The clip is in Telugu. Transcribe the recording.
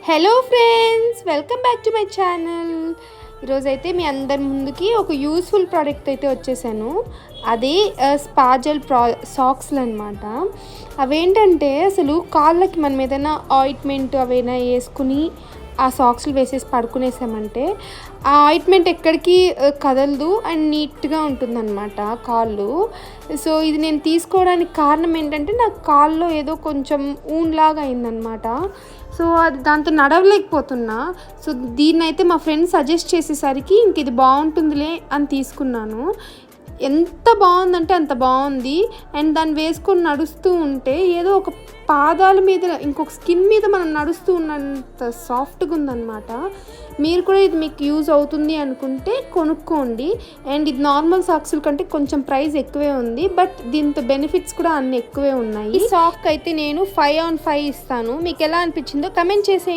Hello friends, welcome back to my channel. ఈరోజైతే మీ అందరి ముందుకి ఒక యూస్ఫుల్ ప్రోడక్ట్ అయితే వచ్చేసాను. అది స్పాజల్ సాక్స్లు అనమాట. అవేంటంటే అసలు కాళ్ళకి మనం ఏదైనా ఆయింట్మెంట్ అవైనా వేసుకుని ఆ సాక్స్లు వేసేసి పడుకునేసామంటే ఆ ఆయింట్మెంట్ ఎక్కడికి కదలదు అండ్ నీట్గా ఉంటుందన్నమాట కాళ్ళు. సో ఇది నేను తీసుకోవడానికి కారణం ఏంటంటే నాకు కాల్లో ఏదో కొంచెం ఊన్లాగా అయిందనమాట. సో అది దాంతో నడవలేకపోతున్నా. సో దీన్నైతే మా ఫ్రెండ్ సజెస్ట్ చేసేసరికి ఇంక ఇది బాగుంటుందిలే అని తీసుకున్నాను. ఎంత బాగుందంటే అంత బాగుంది. అండ్ దాన్ని వేసుకొని నడుస్తూ ఉంటే ఏదో ఒక పాదాల మీద ఇంకొక స్కిన్ మీద మనం నడుస్తూ ఉన్నంత సాఫ్ట్గా ఉందన్నమాట. మీరు కూడా ఇది మీకు యూజ్ అవుతుంది అనుకుంటే కొనుక్కోండి. అండ్ ఇది నార్మల్ సాక్స్ల కంటే కొంచెం ప్రైస్ ఎక్కువే ఉంది, బట్ దీంతో బెనిఫిట్స్ కూడా అన్ని ఎక్కువే ఉన్నాయి. ఈ సాక్ అయితే నేను 5/5 ఇస్తాను. మీకు ఎలా అనిపించిందో కమెంట్ చేసేయండి.